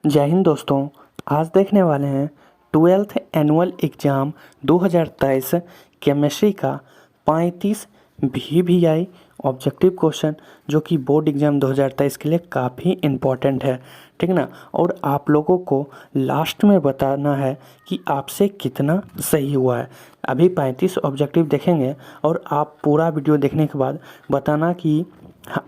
जय हिंद दोस्तों। आज देखने वाले हैं 12th एनुअल एग्ज़ाम 2023 केमिस्ट्री का 35 VVI ऑब्जेक्टिव क्वेश्चन, जो कि बोर्ड एग्ज़ाम 2023 के लिए काफ़ी इम्पोर्टेंट है, ठीक ना। और आप लोगों को लास्ट में बताना है कि आपसे कितना सही हुआ है। अभी 35 ऑब्जेक्टिव देखेंगे और आप पूरा वीडियो देखने के बाद बताना कि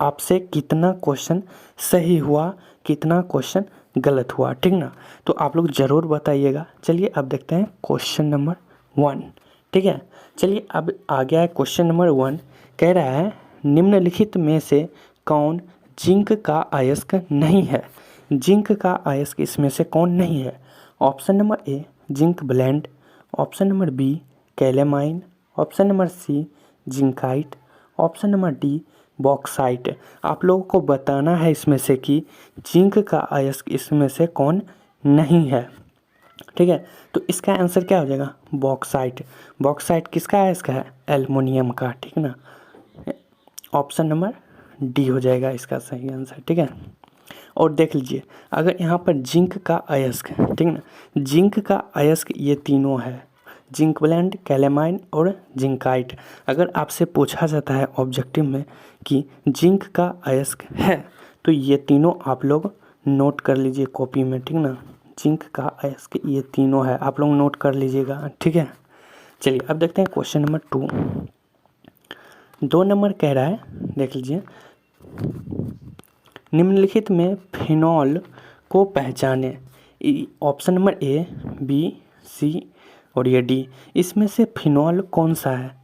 आपसे कितना क्वेश्चन सही हुआ, कितना क्वेश्चन गलत हुआ, ठीक ना। तो आप लोग ज़रूर बताइएगा। चलिए अब देखते हैं क्वेश्चन नंबर 1, ठीक है। चलिए अब आ गया है क्वेश्चन नंबर 1। कह रहा है निम्नलिखित में से कौन जिंक का अयस्क नहीं है। जिंक का अयस्क इसमें से कौन नहीं है। Option number A zinc blende, option number B calamine, option number C zincite, option number D bauxite. आप लोगों को बताना है इसमें से कि जिंक का अयस्क इसमें से कौन नहीं है, ठीक है। तो इसका आंसर क्या हो जाएगा, बॉक्साइट। बॉक्साइट किसका अयस्क है, एल्युमिनियम का, ठीक ना। ऑप्शन नंबर डी हो जाएगा इसका सही आंसर, ठीक है। और देख लीजिए, अगर यहाँ पर जिंक का अयस्क, ठीक ना, जिंक का अयस्क ये तीनों है, जिंक ब्लेंड, कैलेमाइन और जिंकाइट। अगर आपसे पूछा जाता है ऑब्जेक्टिव में कि जिंक का अयस्क है, तो ये तीनों आप लोग नोट कर लीजिए कॉपी में, ठीक ना। जिंक का अयस्क ये तीनों है, आप लोग नोट कर लीजिएगा, ठीक है। चलिए अब देखते हैं क्वेश्चन नंबर 2। 2 नंबर कह रहा है, देख लीजिए, निम्नलिखित में फिनॉल को पहचाने। ऑप्शन नंबर ए, बी, सी और ये डी। इसमें से फिनॉल कौन सा है।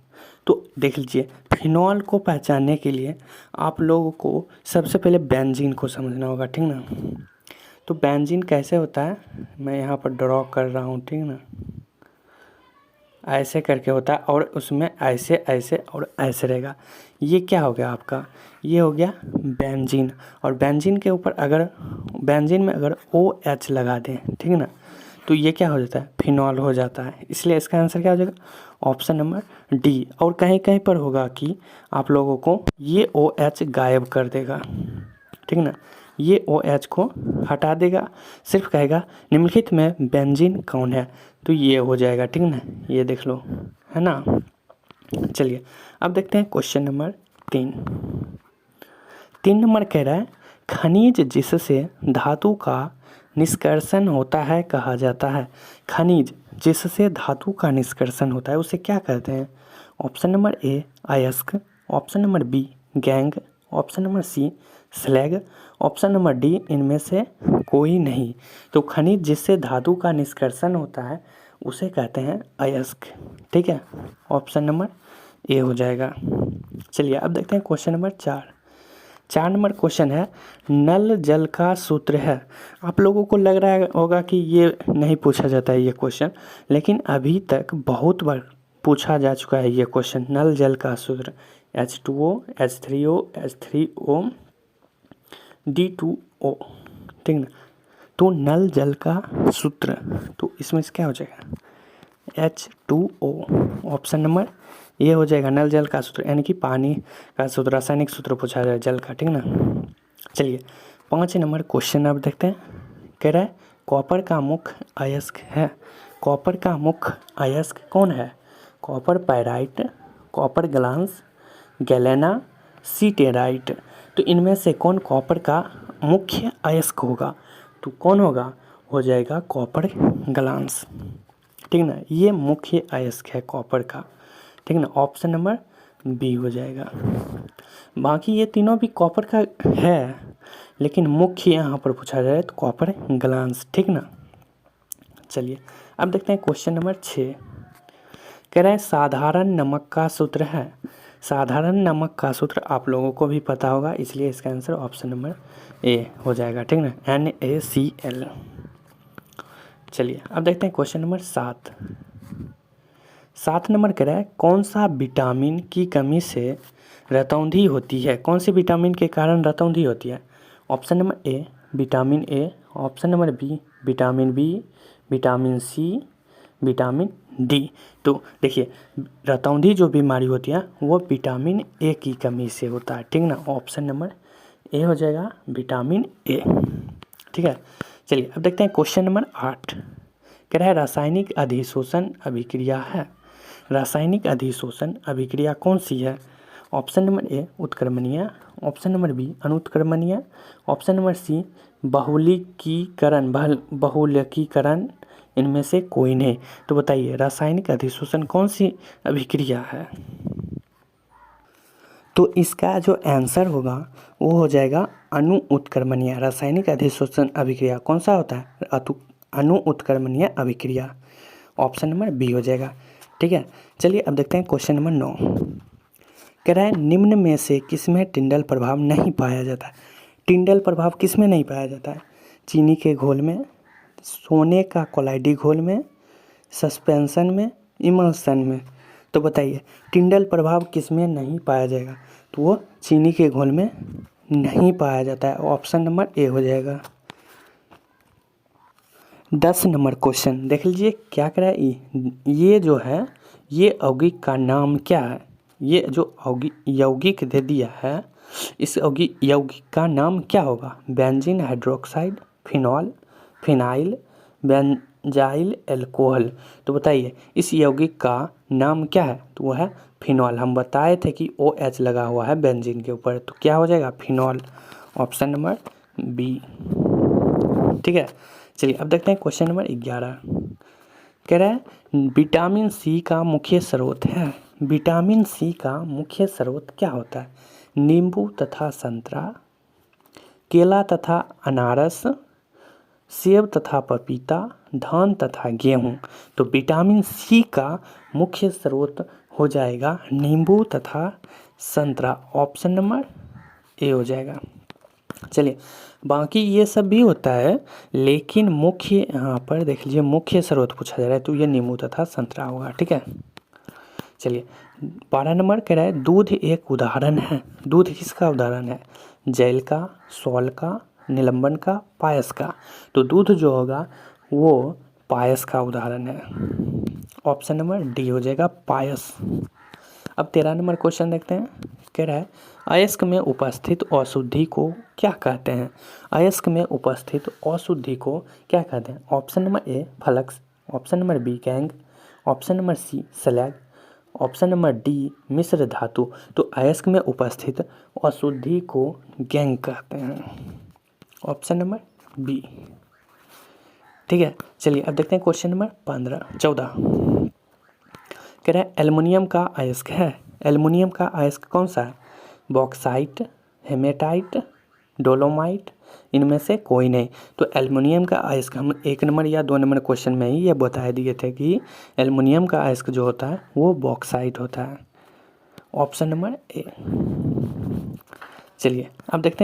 तो देख लीजिए, फिनॉल को पहचानने के लिए आप लोगों को सबसे पहले बेंजीन को समझना होगा, ठीक ना। तो बेंजीन कैसे होता है, मैं यहाँ पर ड्रॉ कर रहा हूँ, ठीक ना। ऐसे करके होता है और उसमें ऐसे ऐसे और ऐसे रहेगा। ये क्या हो गया आपका, ये हो गया बेंजीन। और बेंजीन के ऊपर अगर बेंजीन में अगर OH लगा दें, ठीक है ना, तो ये क्या हो जाता है, फिनॉल हो जाता है। इसलिए इसका आंसर क्या हो जाएगा, ऑप्शन नंबर डी। और कहीं कहीं पर होगा कि आप लोगों को ये OH गायब कर देगा, ठीक ना, ये OH को हटा देगा, सिर्फ कहेगा निम्नलिखित में बेंजीन कौन है, तो ये हो जाएगा, ठीक ना। ये देख लो, है ना। चलिए अब देखते हैं क्वेश्चन नंबर 3। 3 नंबर कह रहा है खनिज जिससे धातु का निष्कर्षण होता है कहा जाता है। खनिज जिससे धातु का निष्कर्षण होता है उसे क्या कहते हैं। ऑप्शन नंबर ए अयस्क, option number B gangue, option number C slag, option number D इनमें से कोई नहीं। तो खनिज जिससे धातु का निष्कर्षण होता है उसे कहते हैं अयस्क, ठीक है। ऑप्शन नंबर ए हो जाएगा। चलिए अब देखते हैं क्वेश्चन नंबर 4। 4 नंबर क्वेश्चन है नल जल का सूत्र है। आप लोगों को लग रहा होगा कि ये नहीं पूछा जाता है ये क्वेश्चन, लेकिन अभी तक बहुत बार पूछा जा चुका है ये क्वेश्चन। नल जल का सूत्र H2O, H3O, H3O, D2O, ठीक ना। तो नल जल का सूत्र, तो इसमें से क्या हो जाएगा, H2O। ऑप्शन नंबर ये हो जाएगा नल जल का सूत्र, यानी कि पानी का सूत्र, रासायनिक सूत्र पूछा जाए जल का, ठीक ना। चलिए 5 नंबर क्वेश्चन अब देखते हैं। कह रहा है कॉपर का मुख्य अयस्क है। कॉपर का मुख्य अयस्क कौन है। Copper pyrite, copper glance, galena, cassiterite. तो इनमें से कौन कॉपर का मुख्य अयस्क होगा, तो कौन होगा, हो जाएगा कॉपर ग्लांस, ठीक ना। ये मुख्य अयस्क है कॉपर का, ठीक ना। ऑप्शन नंबर बी हो जाएगा। बाकी ये तीनों भी कॉपर का है, लेकिन मुख्य यहाँ पर पूछा जाए तो कॉपर ग्लांस, ठीक ना। चलिए अब देखते हैं क्वेश्चन नंबर 6। कह रहे हैं साधारण नमक का सूत्र है। साधारण नमक का सूत्र आप लोगों को भी पता होगा, इसलिए इसका आंसर ऑप्शन नंबर ए हो जाएगा, ठीक ना, NaCl। चलिए अब देखते हैं क्वेश्चन नंबर 7। 7 नंबर कह रहा है कौन सा विटामिन की कमी से रतौंधी होती है। कौन सी विटामिन के कारण रतौंधी होती है। Option number A vitamin A, option number B vitamin B, vitamin C, vitamin D. तो देखिए रतौंधी जो बीमारी होती है वो विटामिन ए की कमी से होता है, ठीक ना। ऑप्शन नंबर ए हो जाएगा विटामिन ए, ठीक है। चलिए अब देखते हैं क्वेश्चन नंबर 8। कह रहा है रासायनिक अधिशोषण अभिक्रिया है। रासायनिक अधिशोषण अभिक्रिया कौन सी है? ऑप्शन नंबर ए उत्क्रमणीय, ऑप्शन नंबर बी अनुत्क्रमणीय, ऑप्शन नंबर सी बहुलकीकरण, इनमें से कोई नहीं। तो बताइए रासायनिक अधिशोषण कौन सी अभिक्रिया है? तो इसका जो आंसर होगा वो हो जाएगा अणु उत्क्रमणीय। रासायनिक अधिशोषण अभिक्रिया कौन सा होता है? अणु उत्क्रमणीय अभिक्रिया। ऑप्शन नंबर बी हो जाएगा। ठीक है, चलिए अब देखते हैं क्वेश्चन नंबर 9। कह रहा है निम्न में से किसमें टिंडल प्रभाव नहीं पाया जाता है? टिंडल प्रभाव किसमें नहीं पाया जाता है? चीनी के घोल में, सोने का कोलाइडी घोल में, सस्पेंशन में, इमल्सन में। तो बताइए टिंडल प्रभाव किसमें नहीं पाया जाएगा? तो वो चीनी के घोल में नहीं पाया जाता है। ऑप्शन नंबर ए हो जाएगा। 10 नंबर क्वेश्चन देख लीजिए क्या कह रहा है। ये जो है ये यौगिक का नाम क्या है? ये जो यौगिक दे दिया है इस यौगिक का नाम क्या होगा? Benzene hydroxide, phenol, phenyl, benzyl alcohol. तो बताइए इस यौगिक का नाम क्या है? तो वो है फिनॉल। हम बताए थे कि OH लगा हुआ है बेंजीन के ऊपर, तो क्या हो जाएगा? फिनॉल। Option number B. ठीक है, चलिए अब देखते हैं क्वेश्चन नंबर 11। कह रहा है विटामिन सी का मुख्य स्रोत है। विटामिन सी का मुख्य स्रोत क्या होता है? नींबू तथा संतरा, केला तथा अनारस, सेब तथा पपीता, धान तथा गेहूँ। तो विटामिन सी का मुख्य स्रोत हो जाएगा नींबू तथा संतरा। ऑप्शन नंबर ए हो जाएगा। चलिए बाकी ये सब भी होता है लेकिन मुख्य यहाँ पर देख लीजिए मुख्य स्रोत पूछा जा रहा है तो ये नींबू तथा संतरा होगा। ठीक है, चलिए 12 नंबर कह रहा है दूध एक उदाहरण है। दूध किसका उदाहरण है? जैल का, सॉल का, निलंबन का, पायस का। तो दूध जो होगा वो पायस का उदाहरण है। ऑप्शन नंबर डी हो जाएगा पायस। अब 13 नंबर क्वेश्चन देखते हैं। कह रहा है अयस्क में उपस्थित अशुद्धि को क्या कहते हैं? अयस्क में उपस्थित अशुद्धि को क्या कहते हैं? Option number A flux, option number B gangue, option number C slag, option number D मिश्र धातु। तो अयस्क में उपस्थित अशुद्धि को गैंग कहते हैं। Option number B. ठीक है, चलिए अब देखते हैं क्वेश्चन नंबर 14। कह रहा है एल्युमिनियम का अयस्क है। एल्युमिनियम का अयस्क कौन सा है? बॉक्साइट, हेमेटाइट, डोलोमाइट, इनमें से कोई नहीं। तो एल्युमिनियम का अयस्क हम 1 नंबर या 2 नंबर क्वेश्चन में ही ये बता दिए थे कि एल्युमिनियम का अयस्क जो होता है वो बॉक्साइट होता है। ऑप्शन नंबर ए। चलिए अब देखते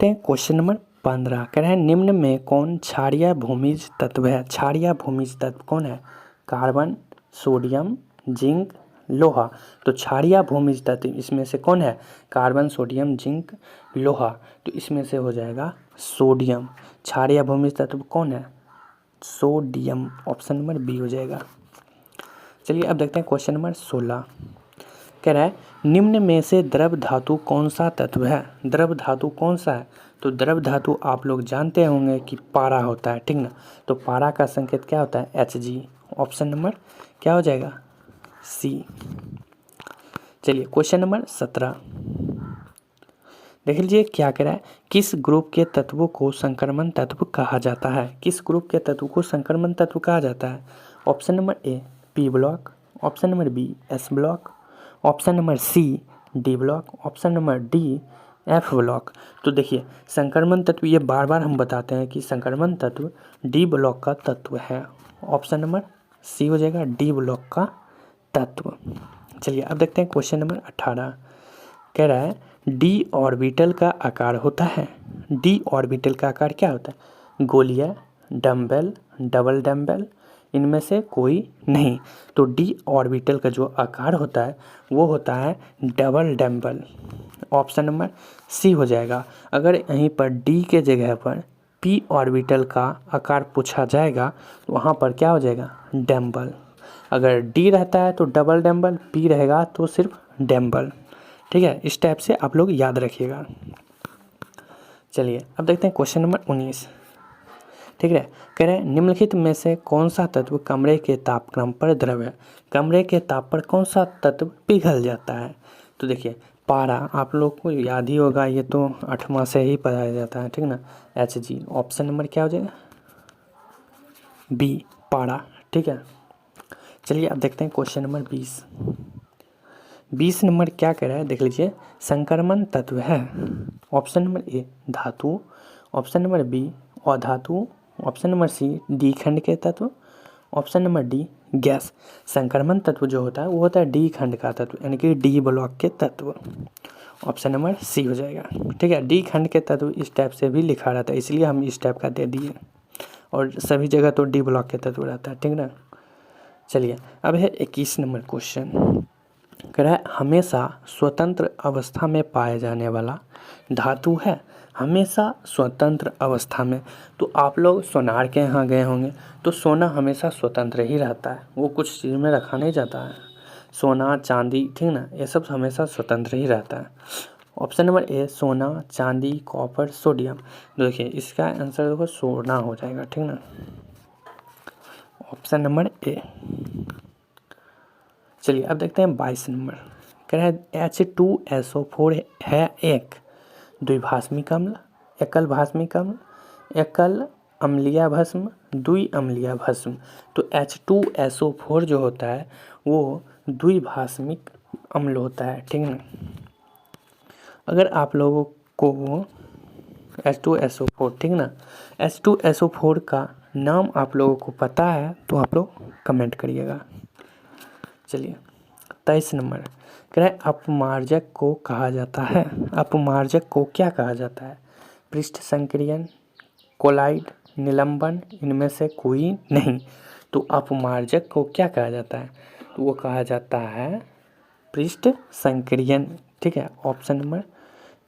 हैं क्वेश्चन नंबर 15। कह रहे हैं निम्न में कौन क्षारीय भूमिज तत्व है? क्षारीय भूमिज तत्व कौन है? कार्बन, सोडियम, जिंक, लोहा। तो क्षारीय भूमिज तत्व इसमें से कौन है? कार्बन, सोडियम, जिंक, लोहा। तो इसमें से हो जाएगा सोडियम। क्षारीय भूमिज तत्व कौन है? सोडियम। ऑप्शन नंबर बी हो जाएगा। चलिए अब देखते हैं क्वेश्चन नंबर 16। कह रहा है निम्न में से द्रव धातु कौन सा तत्व है? द्रव धातु कौन सा है? तो द्रव धातु आप लोग जानते होंगे कि पारा होता है, ठीक ना। तो पारा का संकेत क्या होता है? Hg। ऑप्शन नंबर क्या हो जाएगा? सी। चलिए क्वेश्चन नंबर 17 देख लीजिए क्या कह रहा है। किस ग्रुप के तत्वों को संक्रमण तत्व कहा जाता है? किस ग्रुप के तत्व को संक्रमण तत्व कहा जाता है? Option number A P block, option number B S block, option number C D block, option number D F block. तो देखिए संक्रमण तत्व ये बार बार हम बताते हैं कि संक्रमण तत्व डी ब्लॉक का तत्व है। ऑप्शन नंबर सी हो जाएगा डी ब्लॉक का तत्व। चलिए अब देखते हैं क्वेश्चन नंबर 18। कह रहा है डी ऑर्बिटल का आकार होता है। डी ऑर्बिटल का आकार क्या होता है? गोलिया, डम्बल, डबल डम्बल, इनमें से कोई नहीं। तो डी ऑर्बिटल का जो आकार होता है वो होता है double dumbbell. Option number C हो जाएगा। अगर यहीं पर डी के जगह पर पी ऑर्बिटल का आकार पूछा जाएगा तो वहाँ पर क्या हो जाएगा? डम्बल। अगर डी रहता है तो डबल डम्बल, पी रहेगा तो सिर्फ डम्बल। ठीक है, इस टाइप से आप लोग याद रखिएगा। चलिए अब देखते हैं क्वेश्चन नंबर 19। ठीक है, कह रहे हैं निम्नलिखित में से कौन सा तत्व कमरे के तापक्रम पर द्रव है। कमरे के ताप पर कौन सा तत्व पिघल जाता है। तो देखिए पारा, आप लोग को याद ही होगा, ये तो 8वां से ही पढ़ाया जाता है, ठीक ना। Hg, ऑप्शन नंबर क्या हो जाएगा, बी पारा। ठीक है, चलिए अब देखते हैं क्वेश्चन नंबर 20। 20 नंबर क्या कह रहा है देख लीजिए, संक्रमण तत्व है। ऑप्शन नंबर ए धातु, ऑप्शन नंबर बी अधातु, ऑप्शन नंबर सी डी खंड के तत्व, ऑप्शन नंबर डी गैस। संक्रमण तत्व जो होता है वो होता है डी खंड का तत्व, यानी कि डी ब्लॉक के तत्व। ऑप्शन नंबर सी हो जाएगा। ठीक है, डी खंड के तत्व इस टाइप से भी लिखा रहता है, इसलिए हम इस टाइप का दे दिए, और सभी जगह तो डी ब्लॉक के तत्व रहता है, ठीक ना। चलिए अब है 21 नंबर क्वेश्चन। कह रहा है हमेशा स्वतंत्र अवस्था में पाया जाने वाला धातु है। हमेशा स्वतंत्र अवस्था में, तो आप लोग सोनार के यहाँ गए होंगे, तो सोना हमेशा स्वतंत्र ही रहता है, वो कुछ चीज़ में रखा नहीं जाता है। सोना चांदी, ठीक ना, ये सब हमेशा स्वतंत्र ही रहता है। ऑप्शन नंबर ए सोना, चांदी, कॉपर, सोडियम। देखिए इसका आंसर देखो सोना हो जाएगा, ठीक ना, ऑप्शन नंबर ए। चलिए अब देखते हैं 22 नंबर। कह रहा है H2SO4 है एक द्विभाषमिक अम्ल, एकल भाषमिक अम्ल, एकल अम्लीय भस्म, द्वि अम्लीय भस्म। तो H2SO4 जो होता है वो द्विभाषमिक अम्ल होता है, ठीक है। अगर आप लोगों को वो H2SO4, ठीक ना, H2SO4 का नाम आप लोगों को पता है तो आप लोग कमेंट करिएगा। चलिए 23 नंबर। कह रहे हैं अपमार्जक को कहा जाता है। अपमार्जक को क्या कहा जाता है, पृष्ठ संक्रियन, कोलाइड, निलंबन, इनमें से कोई नहीं। तो अपमार्जक को क्या कहा जाता है, तो वो कहा जाता है पृष्ठ संक्रियन। ठीक है, ऑप्शन नंबर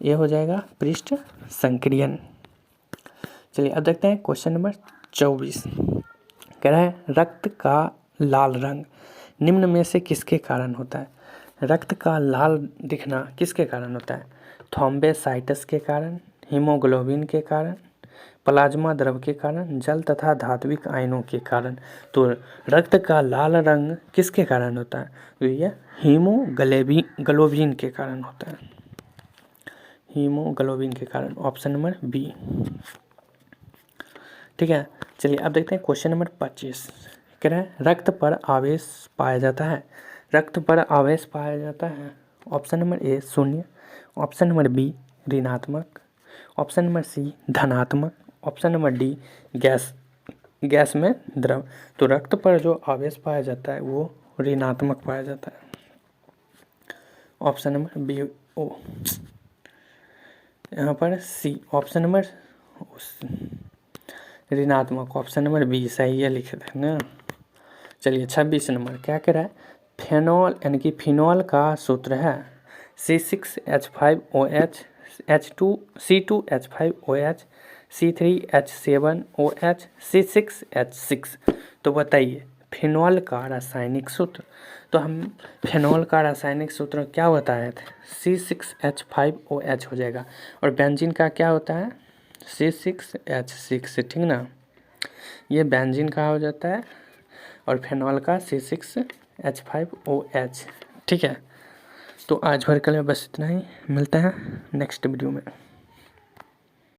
ये हो जाएगा पृष्ठ संक्रियन। चलिए अब देखते हैं क्वेश्चन नंबर 24। कह रहा है रक्त का लाल रंग निम्न में से किसके कारण होता है। रक्त का लाल दिखना किसके कारण होता है, थ्रोम्बोसाइटस के कारण, हीमोग्लोबिन के कारण, प्लाज्मा द्रव के कारण, जल तथा धात्विक आयनों के कारण। तो रक्त का लाल रंग किसके कारण होता है, तो ये हीमोग्लोबिन के कारण होता है, हीमोग्लोबिन के कारण, ऑप्शन नंबर बी। ठीक है, चलिए अब देखते हैं क्वेश्चन नंबर 25। कह रहा है रक्त पर आवेश पाया जाता है। रक्त पर आवेश पाया जाता है, option number A 0, option number B ऋणात्मक, ऑप्शन नंबर सी धनात्मक, ऑप्शन नंबर डी गैस में द्रव। तो रक्त पर जो आवेश पाया जाता है वो ऋणात्मक पाया जाता है, ऑप्शन नंबर बी ओ, यहाँ पर सी ऑप्शन नंबर ऋणात्मक, ऑप्शन नंबर बी सही है लिखे थे ना। चलिए 26 नंबर क्या कह रहा है, फेनॉल यानी कि फिनॉल का सूत्र है C6H5OH, C2H5OH, C3H7OH, C6H6। तो बताइए फिनॉल का रासायनिक सूत्र। तो हम फिनॉल का रासायनिक सूत्र क्या बताए थे, C6H5OH हो जाएगा। और बेंजीन का क्या होता है, C6H6, ठीक ना, ये बेंजीन का हो जाता है, और फिनॉल का C6H5OH। ठीक है, तो आज भर के लिए बस इतना ही, मिलते हैं नेक्स्ट वीडियो में।